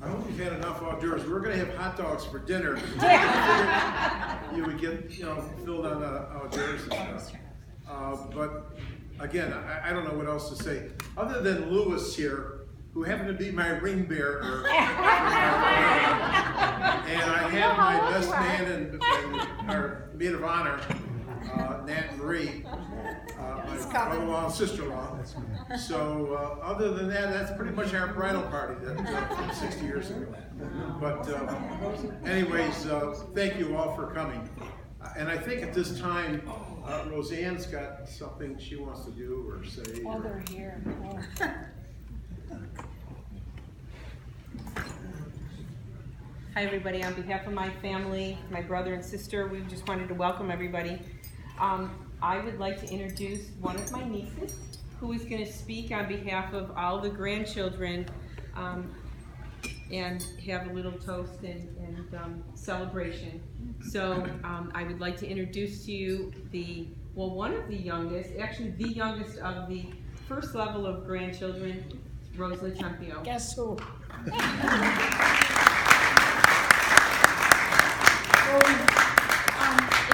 I hope you've had enough hors d'oeuvres. We're going to have hot dogs for dinner. You would get, filled on hors d'oeuvres and stuff. But again, I don't know what else to say. Other than Lewis here, who happened to be my ring bearer. And I have my best man and our maid of honor, Nat Marie, my brother-in-law and sister-in-law. So other than that, that's pretty much our bridal party from 60 years ago. But anyways, thank you all for coming. And I think at this time, Roseanne's got something she wants to do or say. Oh, they're here. Oh. Hi everybody, on behalf of my family, my brother and sister, we just wanted to welcome everybody. I would like to introduce one of my nieces who is going to speak on behalf of all the grandchildren and have a little toast and celebration. So I would like to introduce to you one of the youngest, actually the youngest of the first level of grandchildren, Rosalie Tempio. Guess who? Is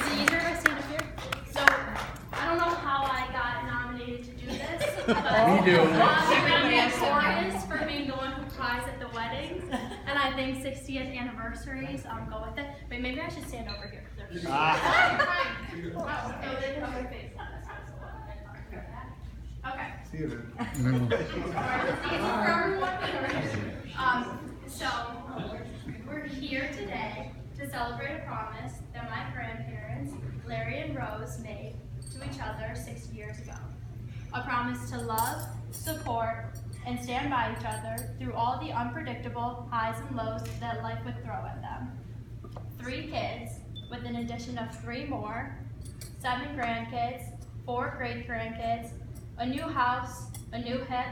it easier if I stand up here? So, I don't know how I got nominated to do this, but I'm notorious for being the one who cries at the weddings, and I think 60th anniversaries go with it. But maybe I should stand over here. Okay. See you then. So, we're here today to celebrate a promise that my grandparents, Larry and Rose, made to each other 60 years ago. A promise to love, support, and stand by each other through all the unpredictable highs and lows that life would throw at them. 3 kids, with an addition of 3 more, 7 grandkids, 4 great-grandkids, a new house, a new hip,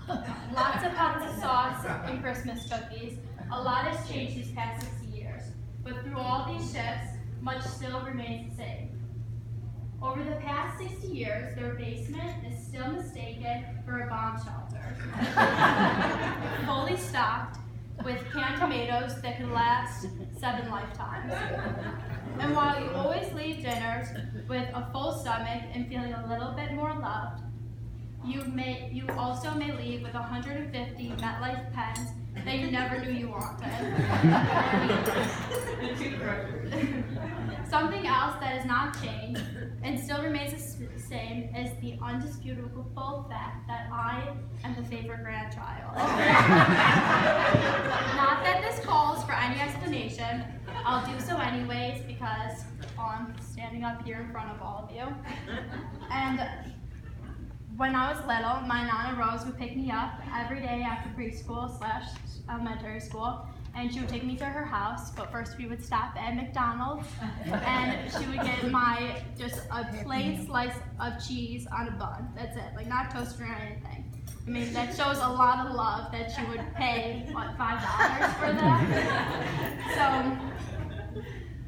lots of pounds of sauce and Christmas cookies. A lot has changed these past 60 years, but through all these shifts, much still remains the same. Over the past 60 years, their basement is still mistaken for a bomb shelter, fully stocked with canned tomatoes that could last 7 lifetimes. And while you always leave dinners with a full stomach and feeling a little bit more loved, you also may leave with 150 MetLife pens that you never knew you wanted. Something else that has not changed and still remains the same is the undisputable fact that I am the favorite grandchild. Not that this calls for any explanation. I'll do so anyways because I'm standing up here in front of all of you. And when I was little, my Nana Rose would pick me up every day after preschool/elementary school, and she would take me to her house, but first we would stop at McDonald's, and she would get just a plain slice of cheese on a bun. That's it, like not toasted or anything. I mean, that shows a lot of love that she would pay, $5 for that?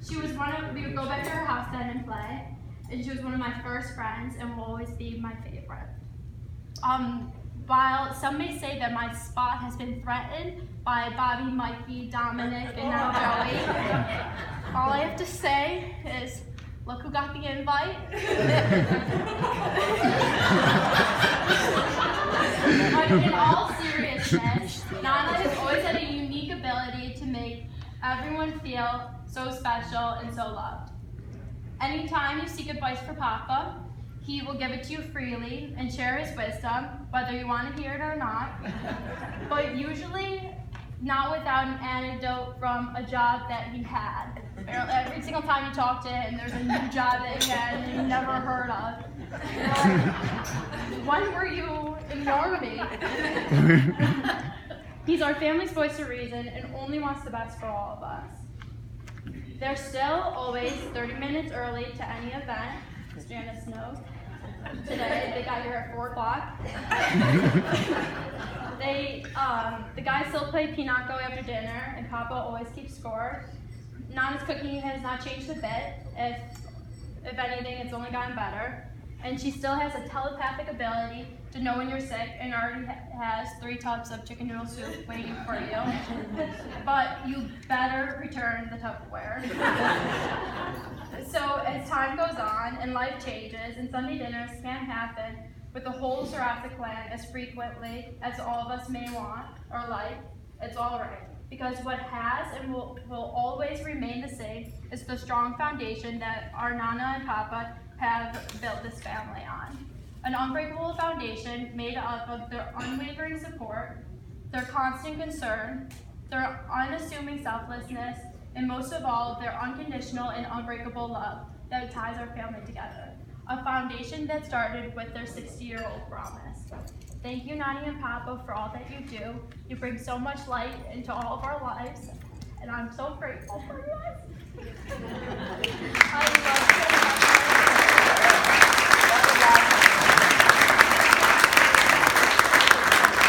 So, we would go back to her house then and play, and she was one of my first friends and will always be my favorite. While some may say that my spot has been threatened by Bobby, Mikey, Dominic, and now Joey, all I have to say is, look who got the invite. But in all seriousness, Nana has always had a unique ability to make everyone feel so special and so loved. Anytime you seek advice for Papa, he will give it to you freely and share his wisdom, whether you want to hear it or not, but usually not without an anecdote from a job that he had. Every single time you talk to him, there's a new job that he had and you never heard of. When were you in the Army? He's our family's voice of reason and only wants the best for all of us. They're still always 30 minutes early to any event, as Janice knows. Today, they got here at 4 o'clock. The guys still play Pinochle after dinner, and Papa always keeps score. Nana's cooking has not changed a bit. If anything, it's only gotten better. and she still has a telepathic ability to know when you're sick and already has 3 tubs of chicken noodle soup waiting for you. But you better return the Tupperware. So as time goes on and life changes and Sunday dinners can't happen with the whole Sarasa clan as frequently as all of us may want or like, it's all right. Because what has and will always remain the same is the strong foundation that our Nana and Papa have built this family on. An unbreakable foundation made up of their unwavering support, their constant concern, their unassuming selflessness, and most of all, their unconditional and unbreakable love that ties our family together. A foundation that started with their 60-year-old promise. Thank you, Nani and Papa, for all that you do. You bring so much light into all of our lives, and I'm so grateful for you guys. I love you.